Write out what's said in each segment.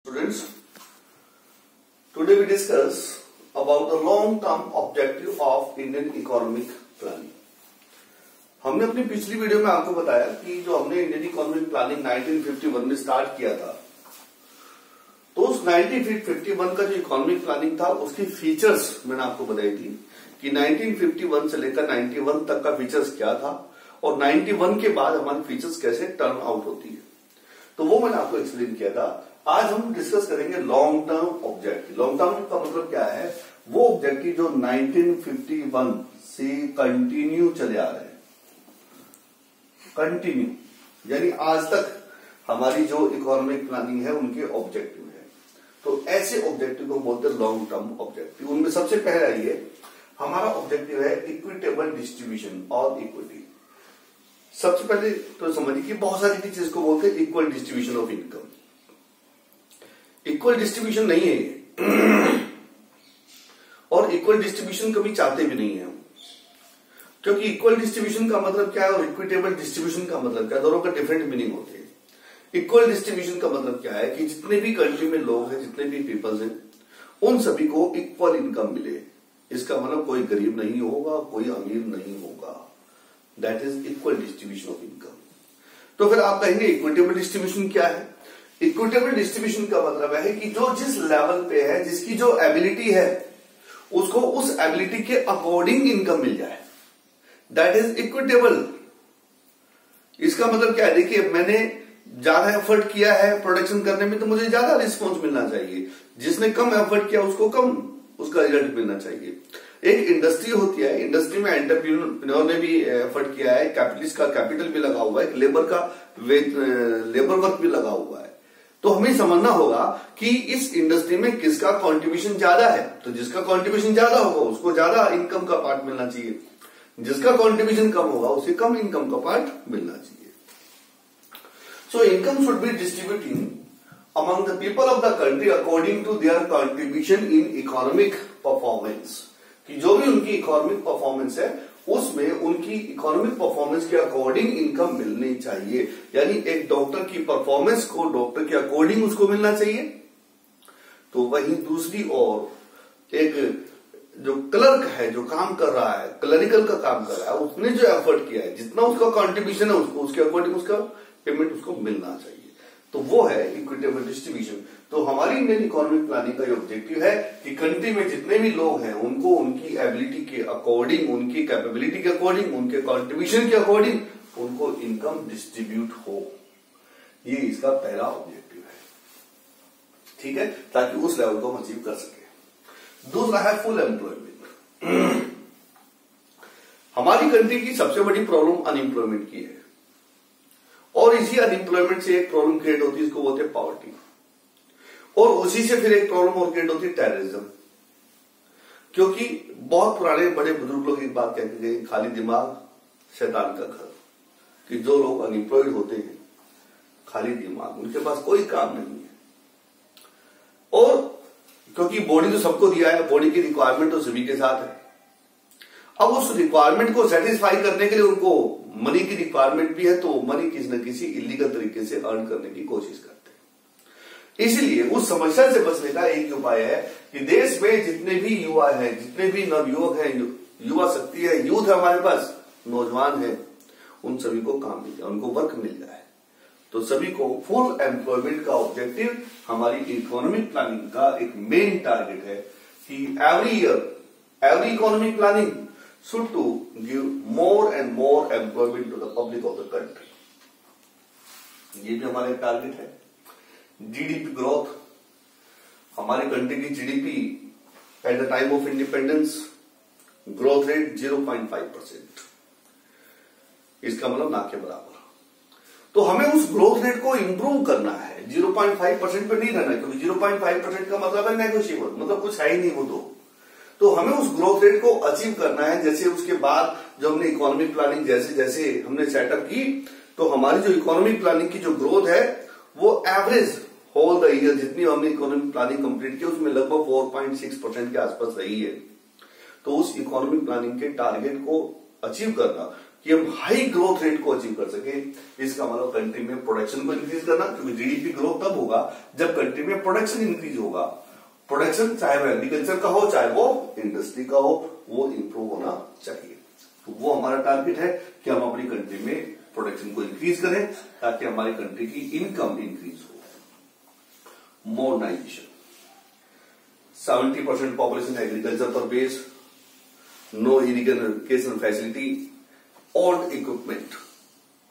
Students, today we discuss about the long-term objective of Indian economic planning. हमने अपनी पिछली video में आपको बताया कि जो हमने इंडियन इकोनॉमिक प्लानिंग 1951 में स्टार्ट किया था, तो उस 1951 का जो इकोनॉमिक प्लानिंग था उसकी फीचर्स मैंने आपको बताई थी कि 1951 से लेकर 91 तक का फीचर्स क्या था और 91 के बाद हमारी फीचर्स कैसे टर्न आउट होती है, तो वो मैंने आपको एक्सप्लेन किया था। आज हम डिस्कस करेंगे long term objective. Long term का मतलब क्या है? वो ऑब्जेक्टिव जो 1951 से कंटिन्यू चले आ रहे हैं, कंटिन्यू यानी आज तक हमारी जो इकोनॉमिक प्लानिंग है उनके ऑब्जेक्टिव है। तो ऐसे ऑब्जेक्टिव को बोलते हैं लॉन्ग टर्म ऑब्जेक्टिव। उनमें सबसे पहला ये हमारा ऑब्जेक्टिव है इक्विटेबल डिस्ट्रीब्यूशन और इक्विटी। सबसे पहले तो समझिए कि बहुत सारी चीज को बोलते हैं equal distribution of income. Equal distribution नहीं है ये और इक्वल डिस्ट्रीब्यूशन कभी चाहते भी नहीं है हम, क्योंकि इक्वल डिस्ट्रीब्यूशन का मतलब क्या है और इक्विटेबल डिस्ट्रीब्यूशन का मतलब क्या है, दोनों का डिफरेंट मीनिंग होते हैं। इक्वल डिस्ट्रीब्यूशन का मतलब क्या है कि जितने भी कंट्री में लोग हैं, जितने भी पीपल्स हैं, उन सभी को इक्वल इनकम मिले। इसका मतलब कोई गरीब नहीं होगा, कोई अमीर नहीं होगा। That is equal distribution of income. तो फिर आप कहेंगे इक्विटेबल डिस्ट्रीब्यूशन क्या है? इक्विटेबल डिस्ट्रीब्यूशन का मतलब है कि जो जिस लेवल पे है, जिसकी जो एबिलिटी है, उसको उस एबिलिटी के अकॉर्डिंग इनकम मिल जाए। That is equitable. इसका मतलब क्या है? देखिए, मैंने ज्यादा एफर्ट किया है प्रोडक्शन करने में तो मुझे ज्यादा रिस्पॉन्स मिलना चाहिए। जिसने कम एफर्ट किया उसको कम उसका रिजल्ट मिलना चाहिए। एक इंडस्ट्री होती है, इंडस्ट्री में एंटरप्रेन्योर ने भी एफर्ट किया है, कैपिटलिस्ट का कैपिटल भी लगा हुआ है, लेबर का लेबर वर्क भी लगा हुआ है। तो हमें समझना होगा कि इस इंडस्ट्री में किसका कंट्रीब्यूशन ज्यादा है। तो जिसका कंट्रीब्यूशन ज्यादा होगा उसको ज्यादा इनकम का पार्ट मिलना चाहिए, जिसका कंट्रीब्यूशन कम होगा उसे कम इनकम का पार्ट मिलना चाहिए। So income should be distributing among the people of the country according to their contribution in economic performance। कि जो भी उनकी इकोनॉमिक परफॉर्मेंस है उसमें उनकी इकोनॉमिक परफॉर्मेंस के अकॉर्डिंग इनकम मिलनी चाहिए। यानी एक डॉक्टर की परफॉर्मेंस को डॉक्टर के अकॉर्डिंग उसको मिलना चाहिए। तो वहीं दूसरी ओर एक जो क्लर्क है, जो काम कर रहा है, क्लरिकल का काम कर रहा है, उसने जो एफर्ट किया है, जितना उसका कंट्रीब्यूशन है उसको उसके अकॉर्डिंग उसका पेमेंट उसको मिलना चाहिए। तो वो है इक्विटेबल डिस्ट्रीब्यूशन। तो हमारी इंडियन इकोनॉमिक प्लानिंग का ये ऑब्जेक्टिव है कि कंट्री में जितने भी लोग हैं उनको उनकी एबिलिटी के अकॉर्डिंग, उनकी कैपेबिलिटी के अकॉर्डिंग, उनके कंट्रीब्यूशन के अकॉर्डिंग उनको इनकम डिस्ट्रीब्यूट हो। ये इसका पहला ऑब्जेक्टिव है, ठीक है, ताकि उस लेवल को हम अचीव कर सके। दूसरा है फुल एम्प्लॉयमेंट। हमारी कंट्री की सबसे बड़ी प्रॉब्लम अनएम्प्लॉयमेंट की है और इसी अनएम्प्लॉयमेंट से एक प्रॉब्लम क्रिएट होती है, इसको बोलते हैं पॉवर्टी। और उसी से फिर एक प्रॉब्लम और क्रिएट होती है टेररिज्म। क्योंकि बहुत पुराने बड़े बुजुर्ग लोग एक बात कहते थे, खाली दिमाग शैतान का घर। कि जो लोग अनएम्प्लॉयड होते हैं, खाली दिमाग, उनके पास कोई काम नहीं है। और क्योंकि बॉडी तो सबको दिया है, बॉडी की रिक्वायरमेंट तो सभी के साथ है। अब उस रिक्वायरमेंट को सेटिस्फाई करने के लिए उनको मनी की रिक्वायरमेंट भी है, तो मनी किसी न किसी इलीगल तरीके से अर्न करने की कोशिश करते हैं। इसलिए उस समस्या से बचने का एक उपाय है कि देश में जितने भी युवा हैं, जितने भी नवयुवक हैं, युवा शक्ति है, यूथ है, हमारे पास नौजवान है, उन सभी को काम मिल जाए, उनको वर्क मिल जाए। तो सभी को फुल एम्प्लॉयमेंट का ऑब्जेक्टिव हमारी इकोनॉमिक प्लानिंग का एक मेन टारगेट है कि every year every economic planning should to give more and more employment to the public of the country। ये भी हमारा एक टारगेट है। जीडीपी ग्रोथ, हमारी कंट्री की GDP at the time of independence growth rate 0.5%। इसका मतलब ना के बराबर। तो हमें उस ग्रोथ रेट को इंप्रूव करना है। 0.5% पे नहीं रहना, क्योंकि 0.5% का मतलब है नेगोशिएबल, मतलब कुछ है ही नहीं वो। तो हमें उस ग्रोथ रेट को अचीव करना है। जैसे उसके बाद जो हमने इकोनॉमिक प्लानिंग जैसे जैसे हमने सेटअप की, तो हमारी जो इकोनॉमिक प्लानिंग की जो ग्रोथ है वो एवरेज होल द ईयर जितनी हमने इकोनॉमिक प्लानिंग कंप्लीट की उसमें लगभग 4.6% के आसपास रही है। तो उस इकोनॉमिक प्लानिंग के टारगेट को अचीव करना कि हम हाई ग्रोथ रेट को अचीव कर सके। इसका मतलब कंट्री में प्रोडक्शन को इंक्रीज करना, क्योंकि जीडीपी ग्रोथ तब होगा जब कंट्री में प्रोडक्शन इंक्रीज होगा। प्रोडक्शन चाहे वो एग्रीकल्चर का हो चाहे वो इंडस्ट्री का हो, वो इंप्रूव होना चाहिए। तो वो हमारा टारगेट है कि हम अपनी कंट्री में प्रोडक्शन को इंक्रीज करें ताकि हमारी कंट्री की इनकम इंक्रीज हो। मॉडर्नाइजेशन, 70% पॉपुलेशन एग्रीकल्चर पर based, no irrigation facility, old equipment,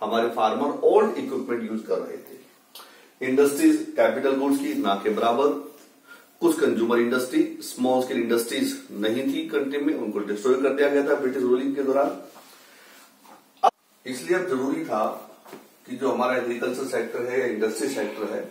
हमारे फार्मर ओल्ड इक्विपमेंट यूज कर रहे थे। इंडस्ट्रीज कैपिटल गुड्स की ना के बराबर, कुछ consumer industry, small scale industries नहीं थी कंट्री में, उनको डिस्ट्रॉय कर दिया गया था ब्रिटिश रूलिंग के दौरान। इसलिए अब जरूरी था कि जो हमारा एग्रीकल्चर सेक्टर है या इंडस्ट्री सेक्टर है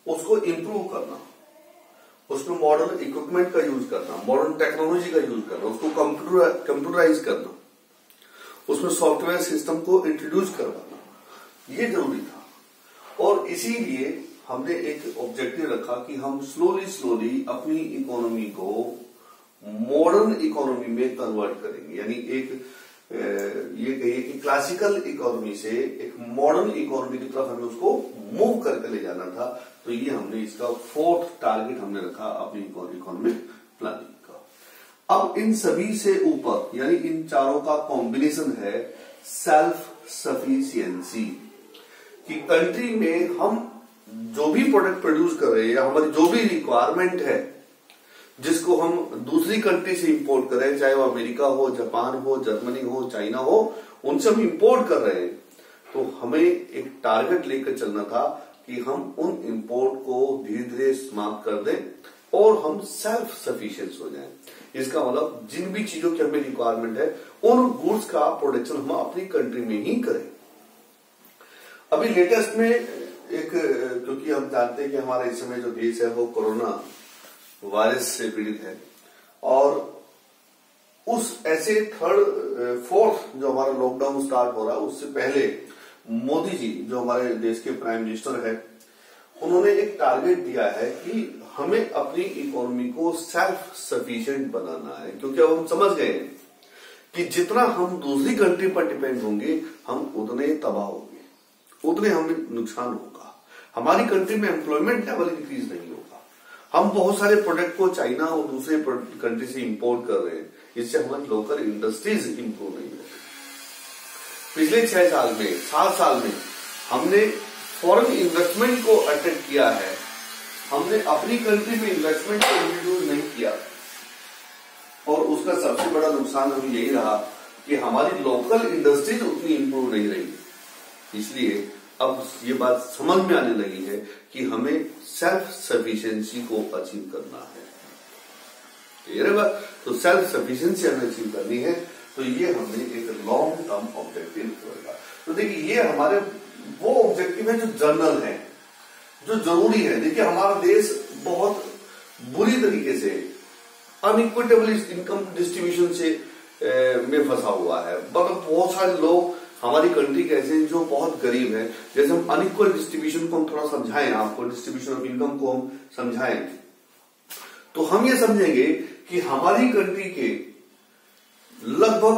उसको इंप्रूव करना, उसमें मॉडर्न इक्विपमेंट का यूज करना, मॉडर्न टेक्नोलॉजी का यूज करना, उसको कंप्यूटराइज करना, उसमें सॉफ्टवेयर सिस्टम को इंट्रोड्यूस करवाना, ये जरूरी था। और इसीलिए हमने एक ऑब्जेक्टिव रखा कि हम स्लोली अपनी इकोनॉमी को मॉडर्न इकोनॉमी में कन्वर्ट करेंगे, यानी एक ये कहिए कि क्लासिकल इकोनॉमी से एक मॉडर्न इकोनॉमी की तरफ हमें उसको मूव करके ले जाना था। तो ये हमने इसका 4th टारगेट हमने रखा अपनी इकोनॉमिक प्लानिंग का। अब इन सभी से ऊपर यानी इन चारों का कॉम्बिनेशन है सेल्फ सफिशिएंसी, कि कंट्री में हम जो भी प्रोडक्ट प्रोड्यूस कर रहे हैं या हमारी जो भी रिक्वायरमेंट है जिसको हम दूसरी कंट्री से इंपोर्ट कर रहे हैं, चाहे वो अमेरिका हो, जापान हो, जर्मनी हो, चाइना हो, उनसे हम इंपोर्ट कर रहे हैं, तो हमें एक टारगेट लेकर चलना था कि हम उन इंपोर्ट को धीरे धीरे समाप्त कर दें और हम सेल्फ सफिशिएंट हो जाएं। इसका मतलब जिन भी चीजों की हमें रिक्वायरमेंट है उन गुड्स का प्रोडक्शन हम अपनी कंट्री में ही करें। अभी लेटेस्ट में एक, क्योंकि हम जानते हैं कि हमारा इस समय जो देश है वो कोरोना वायरस से पीड़ित है, और उस ऐसे 4th जो हमारा लॉकडाउन स्टार्ट हो रहा है उससे पहले मोदी जी जो हमारे देश के प्राइम मिनिस्टर है, उन्होंने एक टारगेट दिया है कि हमें अपनी इकोनॉमी को सेल्फ सफिशिएंट बनाना है, क्योंकि अब हम समझ गए हैं कि जितना हम दूसरी कंट्री पर डिपेंड होंगे हम उतने तबाह होंगे, उतने हमें नुकसान होगा, हमारी कंट्री में एम्प्लॉयमेंट लेवल इंक्रीज नहीं होगा। हम बहुत सारे प्रोडक्ट को चाइना और दूसरे कंट्री से इंपोर्ट कर रहे हैं, इससे हमारी लोकल इंडस्ट्रीज इंप्रूव नहीं होगी। पिछले 6 साल में 7 साल में हमने फॉरेन इन्वेस्टमेंट को अट्रैक्ट किया है, हमने अपनी कंट्री में इन्वेस्टमेंट को इंट्रोड्यूस नहीं किया, और उसका सबसे बड़ा नुकसान हमें यही रहा कि हमारी लोकल इंडस्ट्रीज उतनी इंप्रूव नहीं रही। इसलिए अब ये बात समझ में आने लगी है कि हमें सेल्फ सफिशिएंसी को अचीव करना है। क्लियर है बात? तो सेल्फ सफिशिएंसी हमें अचीव करनी है, तो ये हमने एक लॉन्ग टर्म ऑब्जेक्टिव रखा। तो देखिए ये हमारे वो ऑब्जेक्टिव है जो जनरल है, जो जरूरी है। देखिए हमारा देश बहुत बुरी तरीके से अनइक्विटेबल इनकम डिस्ट्रीब्यूशन से में फंसा हुआ है। मतलब बहुत सारे लोग हमारी कंट्री के ऐसे जो बहुत गरीब है, जैसे हम अनइक्वल डिस्ट्रीब्यूशन को हम थोड़ा समझाएं, आपको डिस्ट्रीब्यूशन ऑफ इनकम को हम समझाएं, तो हम ये समझेंगे कि हमारी कंट्री के लगभग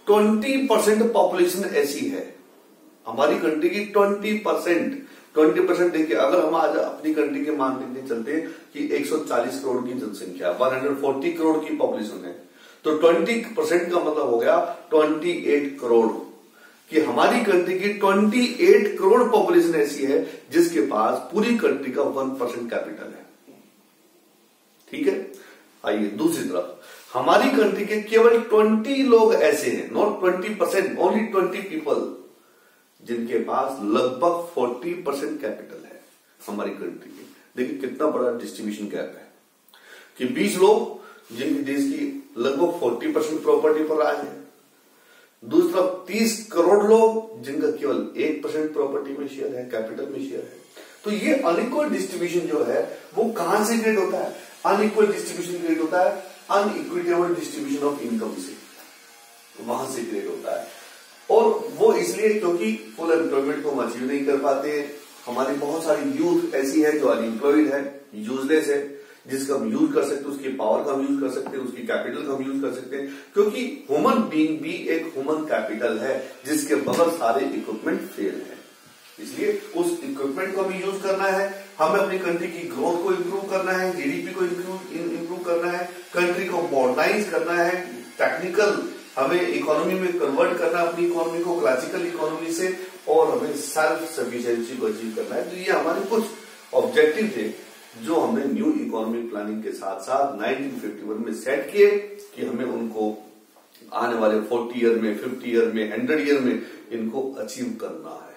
20% पॉपुलेशन ऐसी है, हमारी कंट्री की 20% देखिए, अगर हम आज अपनी कंट्री के मानते चलते हैं कि 140 करोड़ की जनसंख्या, 140 करोड़ की पॉपुलेशन है, तो 20% का मतलब हो गया 28 करोड़, कि हमारी कंट्री की 28 करोड़ पॉपुलेशन ऐसी है जिसके पास पूरी कंट्री का 1% कैपिटल है। ठीक है, आइए दूसरी तरफ, हमारी कंट्री के केवल 20 लोग ऐसे हैं, नॉट 20%, ओनली 20 पीपल, जिनके पास लगभग 40% कैपिटल है हमारी कंट्री में। देखिए कितना बड़ा डिस्ट्रीब्यूशन गैप है कि 20 लोग जिनके देश की लगभग 40% प्रॉपर्टी पर राज है, दूसरी तरफ 30 करोड़ लोग जिनका केवल 1% प्रॉपर्टी में शेयर है, कैपिटल में शेयर है। तो ये अनइक्वल डिस्ट्रीब्यूशन जो है वो कहां से क्रिएट होता है? अनइक्वल डिस्ट्रीब्यूशन क्रिएट होता है अनइक्विटेबल डिस्ट्रीब्यूशन ऑफ इनकम से, वहां से क्रिएट होता है। और वो इसलिए क्योंकि फुल एम्प्लॉयमेंट को हम अचीव नहीं कर पाते। हमारी बहुत सारी यूथ ऐसी है जो अनएम्प्लॉयड है, यूजलेस है, जिसका हम यूज कर सकते हैं, उसकी पावर का हम यूज कर सकते हैं, उसकी कैपिटल का हम यूज कर सकते हैं, क्योंकि ह्यूमन बीइंग भी एक ह्यूमन कैपिटल है जिसके बगैर सारे इक्विपमेंट फेल है। इसलिए उस इक्विपमेंट को हमें यूज करना है, हमें अपनी कंट्री की ग्रोथ को इंप्रूव करना है, जीडीपी को इंप्रूव करना है, कंट्री को मॉडर्नाइज करना है, टेक्निकल हमें इकोनॉमी में कन्वर्ट करना है अपनी इकोनॉमी को क्लासिकल इकोनॉमी से, और हमें सेल्फ सफिशिएंसी को अचीव करना है। तो ये हमारे कुछ ऑब्जेक्टिव थे जो हमने न्यू इकोनॉमिक प्लानिंग के साथ साथ 1951 में सेट किए कि हमें उनको आने वाले 40 ईयर में, 50 ईयर में, 100 ईयर में इनको अचीव करना है।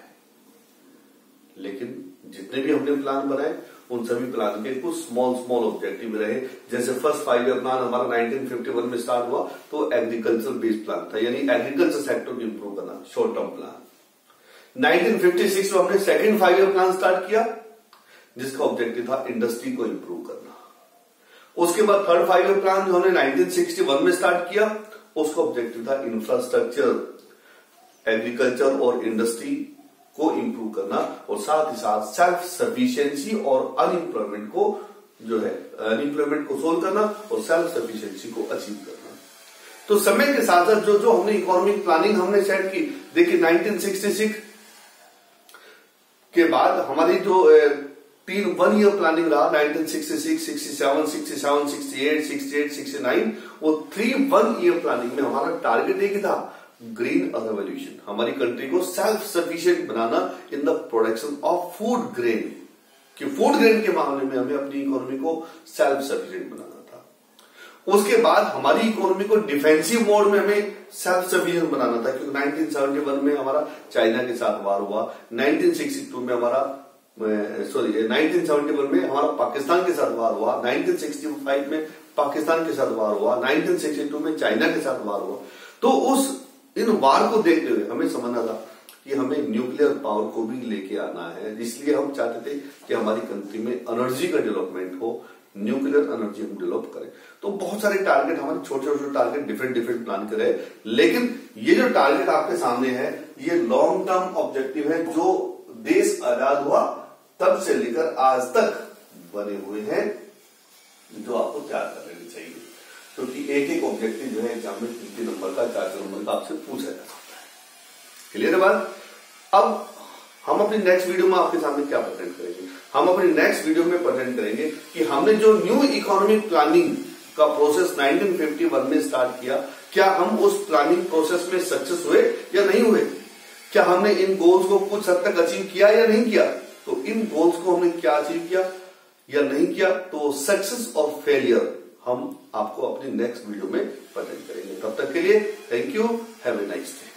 लेकिन जितने भी हमने प्लान बनाए उन सभी प्लान के कुछ स्मॉल ऑब्जेक्टिव रहे। जैसे फर्स्ट 5 ईयर प्लान हमारा 1951 में स्टार्ट हुआ तो एग्रीकल्चर बेस्ड प्लान था, यानी एग्रीकल्चर सेक्टर को इंप्रूव करना, शॉर्ट टर्म प्लान। 1956 में हमने सेकंड 5 ईयर प्लान स्टार्ट किया जिसका ऑब्जेक्टिव था इंडस्ट्री को इंप्रूव करना। उसके बाद थर्ड 5 ईयर प्लान जो हमने 1961 में स्टार्ट किया उसका ऑब्जेक्टिव था इंफ्रास्ट्रक्चर, एग्रीकल्चर और इंडस्ट्री को इंप्रूव करना, और साथ ही साथ सेल्फ सफिशिएंसी और अनएम्प्लॉयमेंट को जो है अनएम्प्लॉयमेंट को सोल्व करना और सेल्फ सफिशिएंसी को अचीव करना। तो समय के साथ साथ जो हमने इकोनॉमिक प्लानिंग हमने सेट की, देखिए 1966 के बाद हमारी जो 1 ईयर प्लानिंग रहा 1966, 67, 67, 68, 68, 69, वो 1 ईयर प्लानिंग में हमारा टारगेट एक ही था, ग्रीन रेवोल्यूशन, हमारी कंट्री को self sufficient banana in the production of food grain, कि फूड ग्रेन के मामले में हमें अपनी इकोनॉमी को सेल्फ सफिशिएंट बनाना था। उसके बाद हमारी इकोनॉमी को डिफेंसिव मोड में हमें सेल्फ सफिशिएंट बनाना था, क्योंकि 1971 में हमारा चाइना के साथ वार हुआ, 1962 में हमारा 1971 में हमारा पाकिस्तान के साथ वार हुआ, 1965 में पाकिस्तान के साथ वार हुआ, 1962 में चाइना के साथ वार हुआ। तो इन वार को देखते हुए हमें समझना था कि हमें न्यूक्लियर पावर को भी लेके आना है, इसलिए हम चाहते थे कि हमारी कंट्री में एनर्जी का डेवलपमेंट हो, न्यूक्लियर एनर्जी हम डेवलप करें। तो बहुत सारे टारगेट, हमारे छोटे छोटे टारगेट डिफरेंट प्लान करे, लेकिन ये जो टारगेट आपके सामने है ये लॉन्ग टर्म ऑब्जेक्टिव है जो देश आजाद हुआ तब से लेकर आज तक बने हुए हैं, जो आपको तैयार कर लेनी चाहिए, क्योंकि एक ऑब्जेक्टिव जो है एग्जाम में 3 नंबर का 4 नंबर का आपसे पूछा जा सकता है। क्लियर है बात? अब हम अपनी नेक्स्ट वीडियो में आपके सामने क्या प्रेजेंट करेंगे, हम अपनी नेक्स्ट वीडियो में प्रेजेंट करेंगे कि हमने जो न्यू इकोनॉमिक प्लानिंग का प्रोसेस 1951 में स्टार्ट किया, क्या हम उस प्लानिंग प्रोसेस में सक्सेस हुए या नहीं हुए, क्या हमने इन गोल्स को कुछ हद तक अचीव किया या नहीं किया, तो इन गोल्स को हमने क्या अचीव किया या नहीं किया, तो सक्सेस और फेलियर हम आपको अपनी नेक्स्ट वीडियो में प्रेजेंट करेंगे। तब तक के लिए thank you, have a nice day.